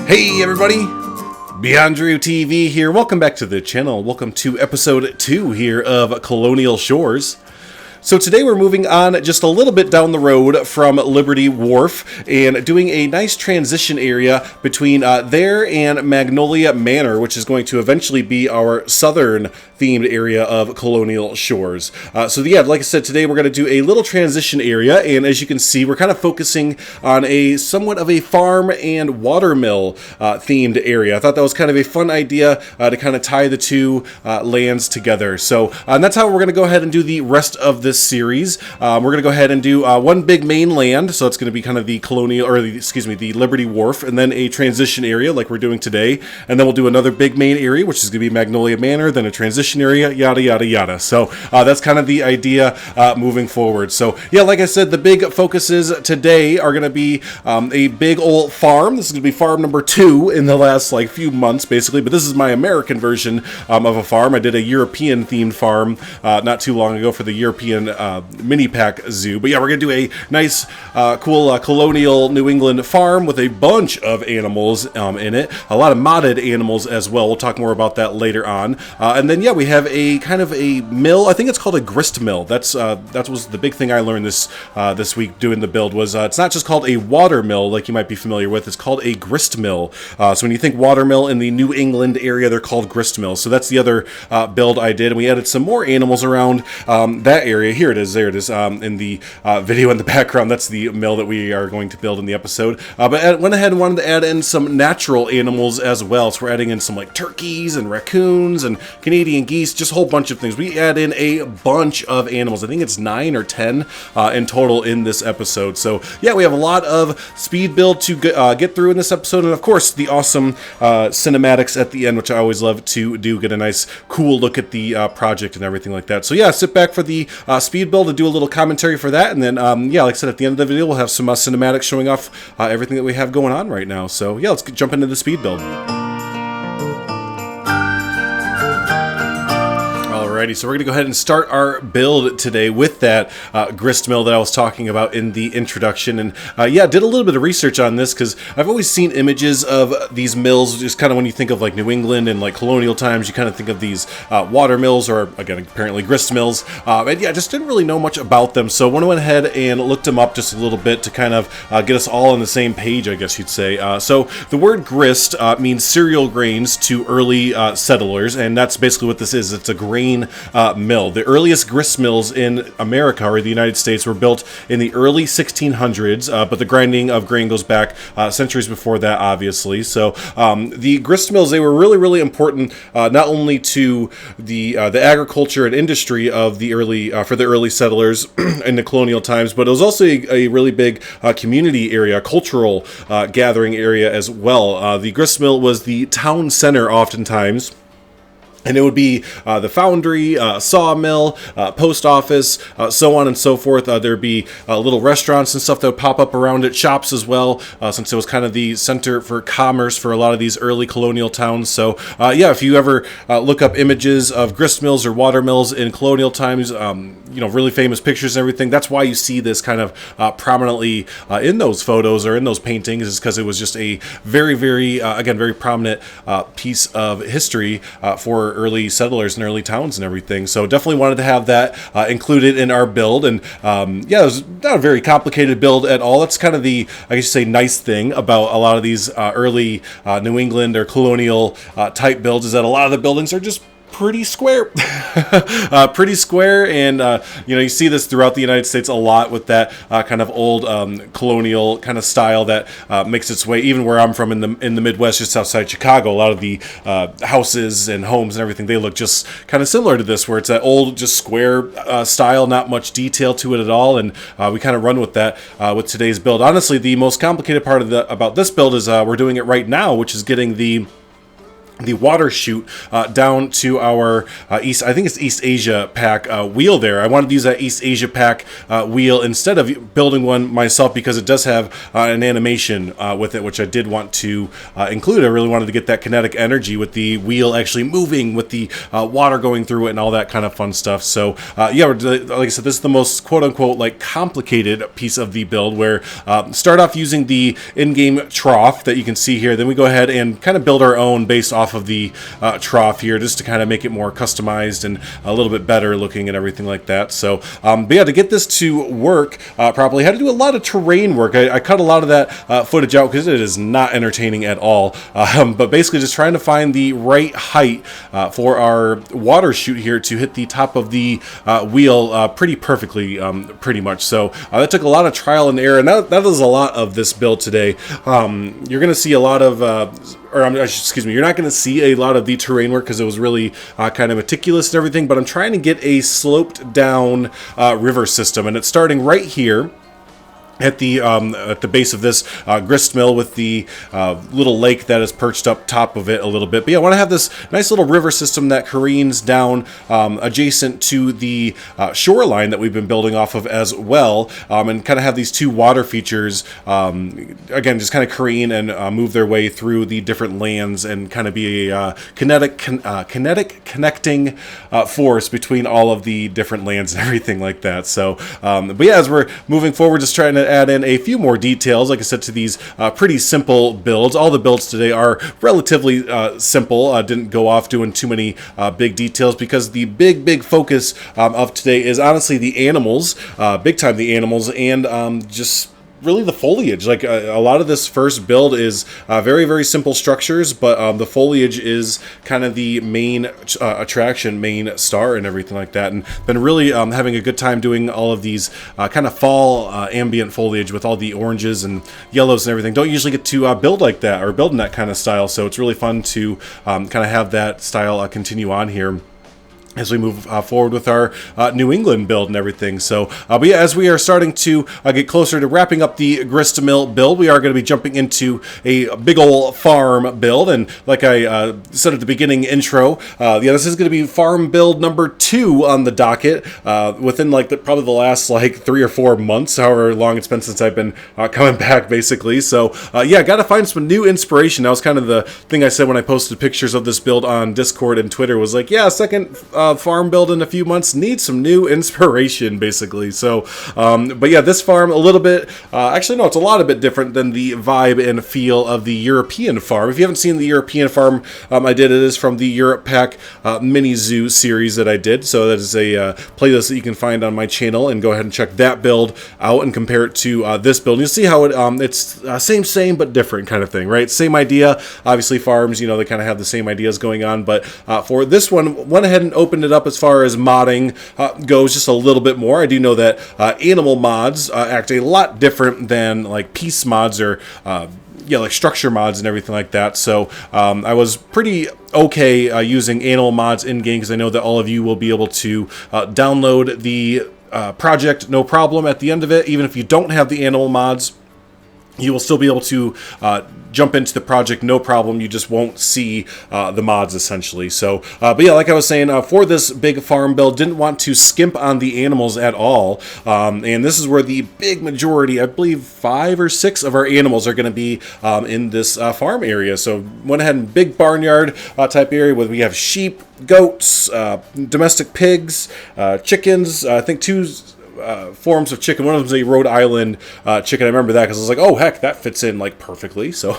Hey everybody, Beyond Drew TV here. Welcome back to the channel. Welcome to episode 2 here of Colonial Shores. So today we're moving on just a little bit down the road from Liberty Wharf and doing a nice transition area between there and Magnolia Manor, which is going to eventually be our southern themed area of Colonial Shores. So yeah, like I said, today we're going to do a little transition area, and as you can see, we're kind of focusing on a somewhat of a farm and watermill themed area. I thought that was kind of a fun idea to kind of tie the two lands together. So and that's how we're going to go ahead and do the rest of this series. We're going to go ahead and do one big main land, so it's going to be kind of the Colonial, or the Liberty Wharf, and then a transition area like we're doing today, and then we'll do another big main area, which is going to be Magnolia Manor, then a transition area, yada yada yada. So that's kind of the idea moving forward. So yeah, like I said, the big focuses today are going to be a big old farm. This is going to be farm number 2 in the last few months, basically, but this is my American version of a farm. I did a European themed farm not too long ago for the European mini pack zoo. But yeah, we're gonna do a nice cool colonial New England farm with a bunch of animals in it, a lot of modded animals as well. We'll talk more about that later on. And then yeah, we have a kind of a mill. I think it's called a grist mill. That was the big thing I learned this week doing the build. Was it's not just called a water mill like you might be familiar with. It's called a grist mill. So when you think water mill in the New England area, they're called grist mills. So that's the other build I did, and we added some more animals around that area. Here it is. There it is in the video in the background. That's the mill that we are going to build in the episode. But I went ahead and wanted to add in some natural animals as well. So we're adding in some turkeys and raccoons and Canadian geese, just a whole bunch of things. We add in a bunch of animals. I think it's 9 or 10 in total in this episode. So yeah, we have a lot of speed build to get through in this episode, and of course the awesome cinematics at the end, which I always love to do. Get a nice cool look at the project and everything like that. So yeah, sit back for the speed build to do a little commentary for that, and then yeah, like I said, at the end of the video we'll have some cinematics showing off everything that we have going on right now. So yeah, let's jump into the speed build. Alrighty, so we're going to go ahead and start our build today with that grist mill that I was talking about in the introduction. And yeah, did a little bit of research on this because I've always seen images of these mills, just kind of when you think of New England and colonial times, you kind of think of these water mills, or again, apparently grist mills. And yeah, just didn't really know much about them. So I went ahead and looked them up just a little bit to kind of get us all on the same page, I guess you'd say. So the word grist means cereal grains to early settlers, and that's basically what this is. It's a grain mill. The earliest grist mills in America, or the United States, were built in the early 1600s, but the grinding of grain goes back centuries before that, obviously. So the grist mills, they were really, really important, not only to the agriculture and industry of the early for the early settlers in the colonial times, but it was also a really big community area, cultural gathering area as well. The grist mill was the town center oftentimes. And it would be the foundry, sawmill, post office, so on and so forth. There'd be little restaurants and stuff that would pop up around it, shops as well, since it was kind of the center for commerce for a lot of these early colonial towns. So yeah, if you ever look up images of grist mills or water mills in colonial times, really famous pictures and everything, that's why you see this kind of prominently in those photos or in those paintings, is because it was just a very, very, again, very prominent piece of history for early settlers and early towns and everything. So definitely wanted to have that included in our build. And yeah, it was not a very complicated build at all. That's kind of the, I guess you say, nice thing about a lot of these early New England or colonial type builds, is that a lot of the buildings are just pretty square. Pretty square, and you see this throughout the United States a lot with that kind of old colonial kind of style that makes its way even where I'm from in the Midwest, just outside Chicago. A lot of the houses and homes and everything, they look just kind of similar to this, where it's that old just square style, not much detail to it at all, and we kind of run with that with today's build. Honestly, the most complicated part about this build is we're doing it right now, which is getting the water chute down to our I think it's East Asia pack wheel there. I wanted to use that East Asia pack wheel instead of building one myself because it does have an animation with it, which I did want to include. I really wanted to get that kinetic energy with the wheel actually moving, with the water going through it and all that kind of fun stuff. So yeah, like I said, this is the most quote-unquote like complicated piece of the build, where start off using the in-game trough that you can see here. Then we go ahead and kind of build our own based off of the trough here, just to kind of make it more customized and a little bit better looking and everything like that. So but yeah, to get this to work properly, I had to do a lot of terrain work. I cut a lot of that footage out because it is not entertaining at all, but basically just trying to find the right height for our water chute here to hit the top of the wheel pretty perfectly, pretty much. So that took a lot of trial and error, and that is a lot of this build today. You're going to see a lot of excuse me, you're not going to see a lot of the terrain work because it was really kind of meticulous and everything, but I'm trying to get a sloped down river system, and it's starting right here at the base of this Gristmill with the little lake that is perched up top of it a little bit. But yeah, I want to have this nice little river system that careens down adjacent to the shoreline that we've been building off of as well, and kind of have these two water features, again, just kind of careen and move their way through the different lands and kind of be a kinetic connecting force between all of the different lands and everything like that. So, but yeah, as we're moving forward, just trying to add in a few more details, like I said, to these pretty simple builds. All the builds today are relatively simple. Didn't go off doing too many big details because the big focus of today is honestly the animals, big time the animals, and just really the foliage. Like a lot of this first build is very simple structures, but the foliage is kind of the main attraction, main star and everything like that, and been really having a good time doing all of these kind of fall ambient foliage with all the oranges and yellows and everything. Don't usually get to build like that or build in that kind of style, so it's really fun to kind of have that style continue on here as we move forward with our New England build and everything. So, but yeah, as we are starting to get closer to wrapping up the Gristmill build, we are going to be jumping into a big old farm build. And like I said at the beginning intro, yeah, this is going to be farm build number 2 on the docket within like probably the last like 3 or 4 months, however long it's been since I've been coming back, basically. So, yeah, got to find some new inspiration. That was kind of the thing I said when I posted pictures of this build on Discord and Twitter, was like, yeah, second farm build in a few months, needs some new inspiration, basically. So, but yeah, this farm a little bit, actually no, it's a lot a bit different than the vibe and feel of the European farm. If you haven't seen the European farm I did, it is from the Europe Pack mini zoo series that I did. So that is a playlist that you can find on my channel, and go ahead and check that build out and compare it to this build. You'll see how it's same but different kind of thing, right? Same idea. Obviously farms, you know, they kind of have the same ideas going on, but for this one, went ahead and opened it up as far as modding goes just a little bit more. I do know that animal mods act a lot different than like piece mods or yeah, like structure mods and everything like that. So I was pretty okay using animal mods in game, because I know that all of you will be able to download the project no problem at the end of it. Even if you don't have the animal mods, you will still be able to jump into the project no problem. You just won't see the mods, essentially. So, but yeah, like I was saying, for this big farm build, didn't want to skimp on the animals at all. And this is where the big majority, I believe 5 or 6 of our animals are going to be in this farm area. So went ahead and big barnyard type area where we have sheep, goats, domestic pigs, chickens, I think 2 forms of chicken. One of them is a Rhode Island chicken. I remember that because I was like, oh heck, that fits in like perfectly. So,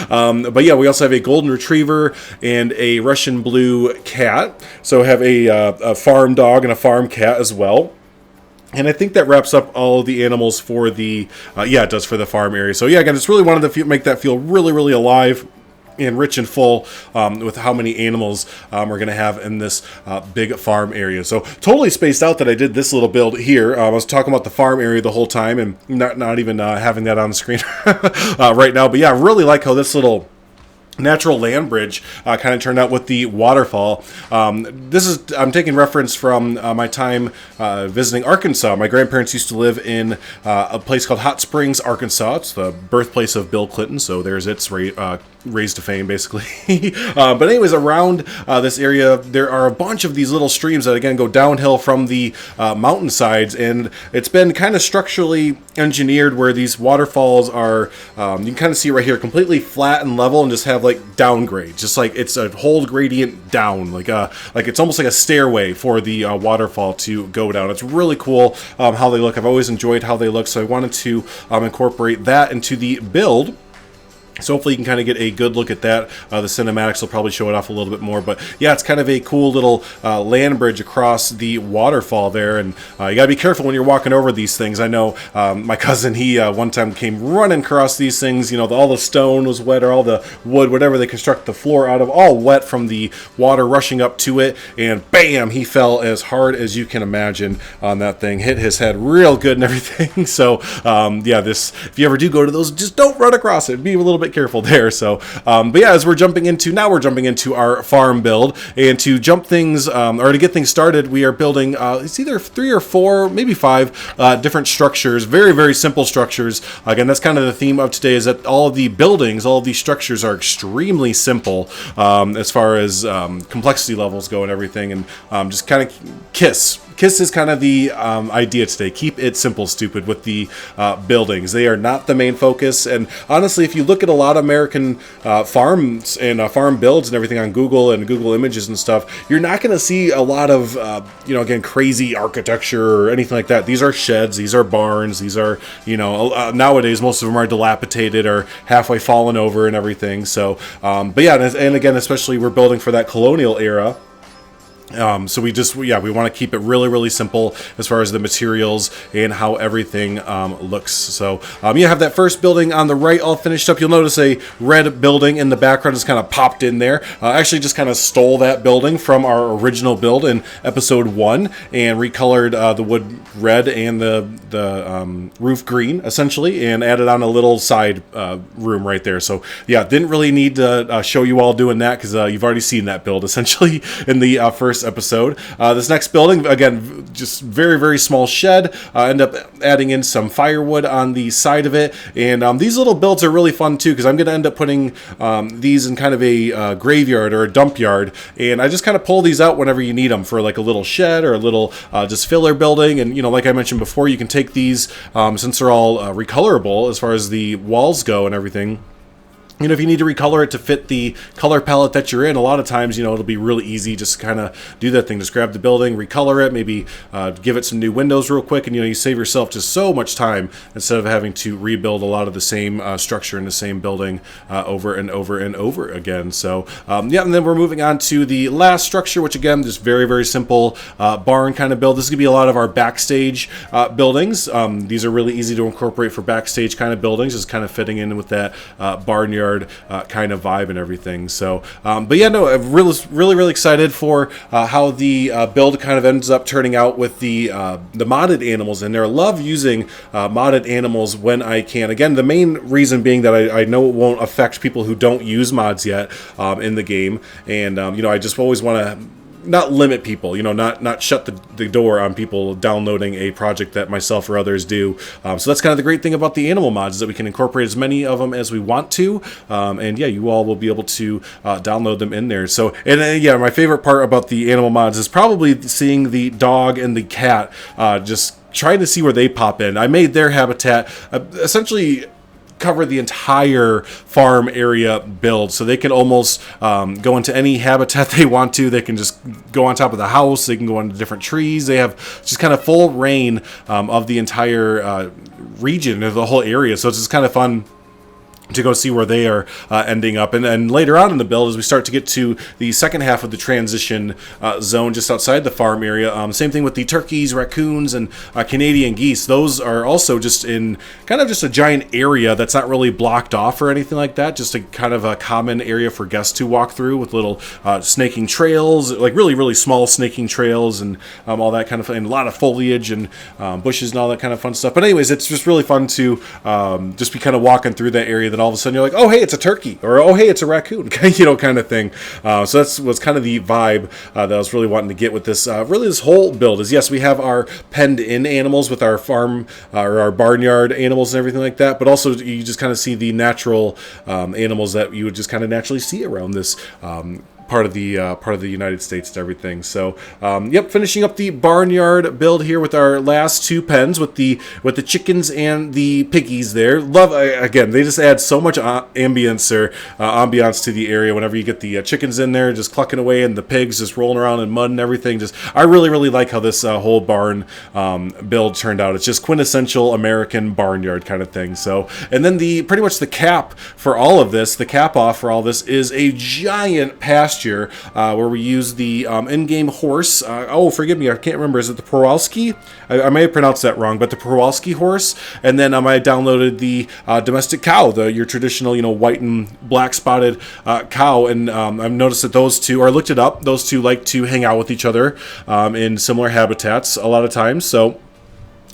but yeah, we also have a golden retriever and a Russian blue cat. So have a farm dog and a farm cat as well. And I think that wraps up all of the animals for the, yeah, it does for the farm area. So yeah, again, just really wanted to make that feel really alive and rich and full with how many animals we're going to have in this big farm area. So totally spaced out that I did this little build here. I was talking about the farm area the whole time and not even having that on the screen right now. But yeah, I really like how this little natural land bridge kind of turned out with the waterfall. I'm taking reference from my time visiting Arkansas. My grandparents used to live in a place called Hot Springs, Arkansas. It's the birthplace of Bill Clinton, so there's its raised to fame, basically. But anyways, around this area, there are a bunch of these little streams that, again, go downhill from the mountainsides, and it's been kind of structurally engineered where these waterfalls are, you can kind of see right here, completely flat and level and just have like downgrade, just like it's a whole gradient down, like it's almost like a stairway for the waterfall to go down. It's really cool how they look. I've always enjoyed how they look, so I wanted to incorporate that into the build. So hopefully you can kind of get a good look at that. The cinematics will probably show it off a little bit more. But yeah, it's kind of a cool little land bridge across the waterfall there. And you got to be careful when you're walking over these things. I know my cousin, he one time came running across these things. You know, all the stone was wet, or all the wood, whatever they construct the floor out of, all wet from the water rushing up to it. And bam, he fell as hard as you can imagine on that thing. Hit his head real good and everything. So yeah, if you ever do go to those, just don't run across it. Be a little bit careful there. So but yeah, as we're jumping into our farm build, and to jump things or to get things started, we are building it's either 3 or 4, maybe 5 different structures, very, very simple structures. Again, that's kind of the theme of today, is that all of the buildings, all of these structures are extremely simple as far as complexity levels go and everything, and just kind of KISS is kind of the idea today. Keep it simple, stupid, with the buildings. They are not the main focus. And honestly, if you look at a lot of American farms and farm builds and everything on Google and Google Images and stuff, you're not going to see a lot of, again, crazy architecture or anything like that. These are sheds. These are barns. These are, nowadays, most of them are dilapidated or halfway fallen over and everything. So, but yeah, and again, especially we're building for that colonial era. So we want to keep it really, really simple as far as the materials and how everything looks. So you have that first building on the right all finished up. You'll notice a red building in the background is kind of popped in there. Actually just kind of stole that building from our original build in episode 1 and recolored the wood red and the roof green, essentially, and added on a little side room right there. So yeah, didn't really need to show you all doing that, because you've already seen that build essentially in the first episode. This next building, again, just very, very small shed. End up adding in some firewood on the side of it, and these little builds are really fun too, because I'm going to end up putting these in kind of a graveyard or a dump yard, and I just kind of pull these out whenever you need them for like a little shed or a little just filler building. And like I mentioned before, you can take these since they're all recolorable as far as the walls go and everything. If you need to recolor it to fit the color palette that you're in, a lot of times, it'll be really easy just to kind of do that thing. Just grab the building, recolor it, maybe give it some new windows real quick, and, you save yourself just so much time instead of having to rebuild a lot of the same structure in the same building over and over and over again. So, yeah, and then we're moving on to the last structure, which, again, just very, very simple barn kind of build. This is going to be a lot of our backstage buildings. These are really easy to incorporate for backstage kind of buildings, just kind of fitting in with that barnyard kind of vibe and everything. So, but yeah, no, I'm really excited for how the build kind of ends up turning out with the modded animals in there. I love using modded animals when I can. Again, the main reason being that I know it won't affect people who don't use mods yet in the game, and I just always want to not limit people, not shut the door on people downloading a project that myself or others do. So that's kind of the great thing about the animal mods, is that we can incorporate as many of them as we want to. And yeah, you all will be able to download them in there. So, and yeah, my favorite part about the animal mods is probably seeing the dog and the cat just trying to see where they pop in. I made their habitat essentially cover the entire farm area build, so they can almost go into any habitat they want to. They can just go on top of the house, they can go into different trees. They have just kind of full reign of the entire region, of the whole area, so it's just kind of fun to go see where they are ending up. And then later on in the build, as we start to get to the second half of the transition zone just outside the farm area, same thing with the turkeys, raccoons, and Canadian geese. Those are also just in kind of just a giant area that's not really blocked off or anything like that, just a kind of a common area for guests to walk through, with little snaking trails, like really, really small snaking trails, and all that kind of fun, and a lot of foliage and bushes and all that kind of fun stuff. But anyways, it's just really fun to just be kind of walking through that area then all of a sudden you're like, oh, hey, it's a turkey, or oh, hey, it's a raccoon, kind of thing. So that's was kind of the vibe that I was really wanting to get with this. Really, this whole build is, yes, we have our penned-in animals with our farm or our barnyard animals and everything like that, but also you just kind of see the natural animals that you would just kind of naturally see around this part of the United States and everything. So yep, finishing up the barnyard build here with our last two pens with the chickens and the piggies there. Love, again, they just add so much ambience to the area whenever you get the chickens in there just clucking away and the pigs just rolling around in mud and everything. Just, I really like how this whole barn build turned out. It's just quintessential American barnyard kind of thing. So, and then pretty much the cap for all of this, the cap off for all this is a giant pasture where we use the in-game horse. Oh, forgive me, I can't remember. Is it the Przewalski? I may have pronounced that wrong, but the Przewalski horse. And then I downloaded the domestic cow, your traditional, white and black spotted cow. And I've noticed that those two, or I looked it up, those two like to hang out with each other in similar habitats a lot of times. So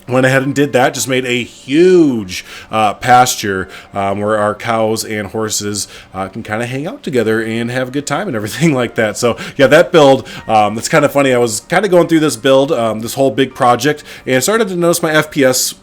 went ahead and did that, just made a huge pasture where our cows and horses can kind of hang out together and have a good time and everything like that. So yeah, that build, it's kind of funny. I was kind of going through this build, this whole big project, and I started to notice my FPS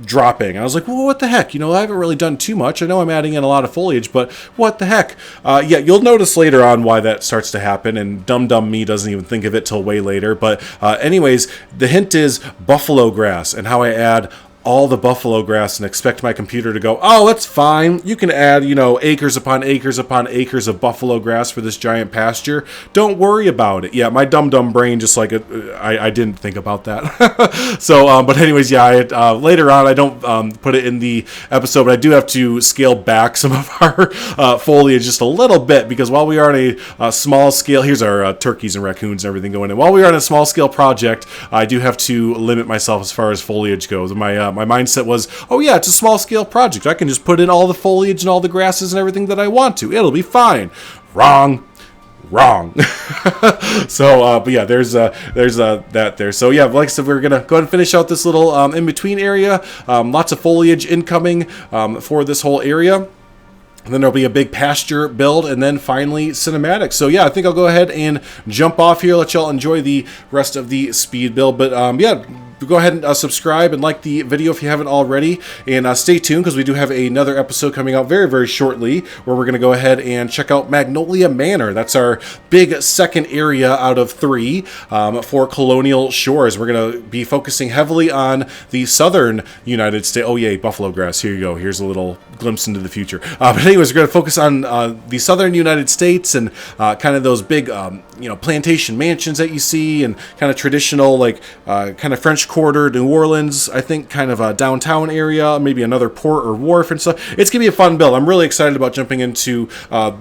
dropping. I was like, well, what the heck? I haven't really done too much. I know I'm adding in a lot of foliage, but what the heck? Yeah, you'll notice later on why that starts to happen, and dumb me doesn't even think of it till way later. But anyways, the hint is buffalo grass and how I add all the buffalo grass and expect my computer to go, oh, that's fine. You can add, acres upon acres upon acres of buffalo grass for this giant pasture. Don't worry about it. Yeah, my dumb brain just like I didn't think about that. So, but anyways, yeah, later on, I don't put it in the episode, but I do have to scale back some of our foliage just a little bit, because while we are on a small scale, here's our turkeys and raccoons and everything going in. While we are on a small scale project, I do have to limit myself as far as foliage goes. My mindset was, oh yeah, it's a small scale project. I can just put in all the foliage and all the grasses and everything that I want to. It'll be fine. Wrong. So, but yeah, there's that there. So yeah, like I said, we're gonna go ahead and finish out this little in between area. Lots of foliage incoming for this whole area. And then there'll be a big pasture build, and then finally cinematic. So yeah, I think I'll go ahead and jump off here, let y'all enjoy the rest of the speed build. But yeah, go ahead and subscribe and like the video if you haven't already, and stay tuned, because we do have another episode coming out very shortly where we're going to go ahead and check out Magnolia Manor. That's our big second area out of 3 for Colonial Shores. We're going to be focusing heavily on the southern United States. Oh yay, buffalo grass. Here you go. Here's a little glimpse into the future. But anyways, we're going to focus on the southern United States and kind of those big plantation mansions that you see, and kind of traditional, like kind of French Quarter, New Orleans, I think, kind of a downtown area, maybe another port or wharf and stuff. It's gonna be a fun build. I'm really excited about jumping into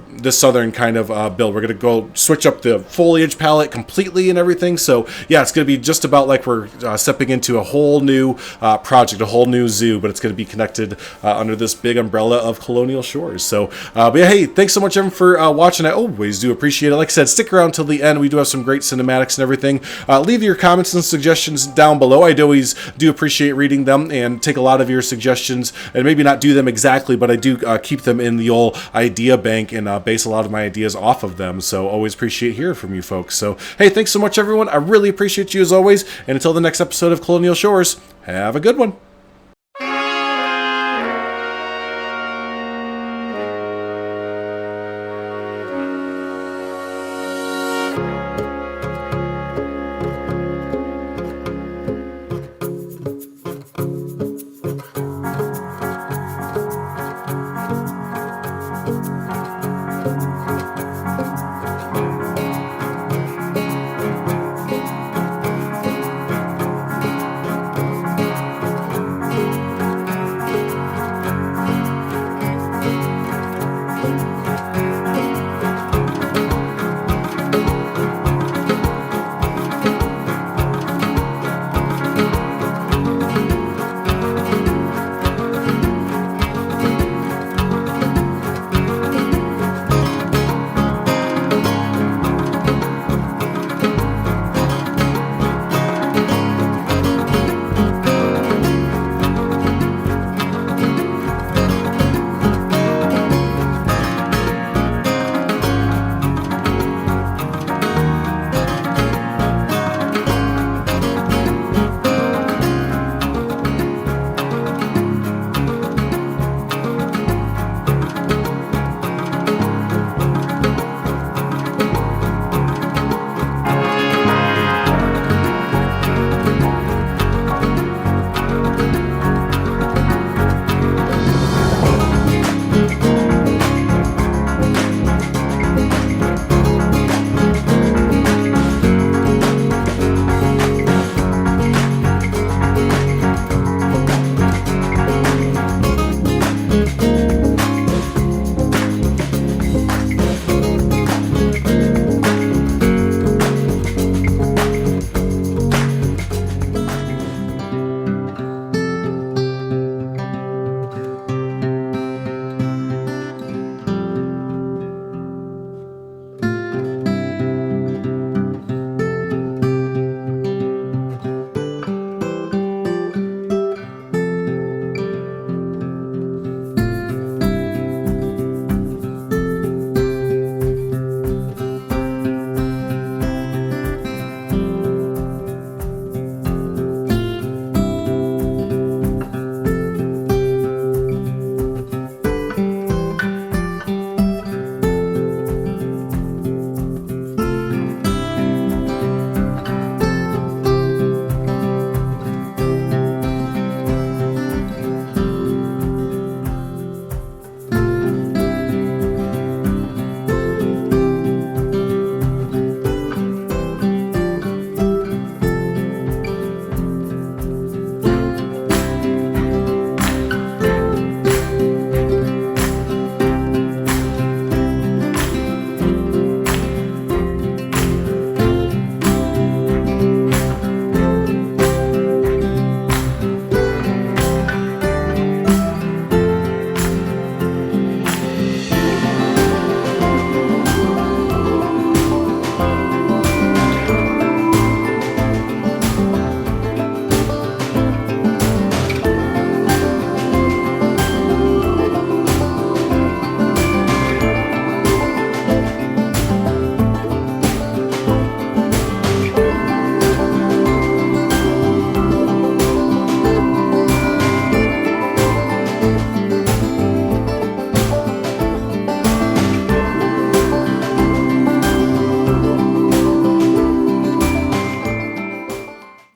this southern kind of build. We're gonna go switch up the foliage palette completely and everything. So yeah, it's gonna be just about like we're stepping into a whole new project, a whole new zoo, but it's gonna be connected under this big umbrella of Colonial Shores. So but yeah, hey, thanks so much everyone for watching. I always do appreciate it. Like I said, stick around till the end. We do have some great cinematics and everything. Leave your comments and suggestions down below. I always do appreciate reading them and take a lot of your suggestions, and maybe not do them exactly, but I do keep them in the old idea bank and base a lot of my ideas off of them. So always appreciate hearing from you folks. So hey, thanks so much everyone. I really appreciate you as always, and until the next episode of Colonial Shores, have a good one.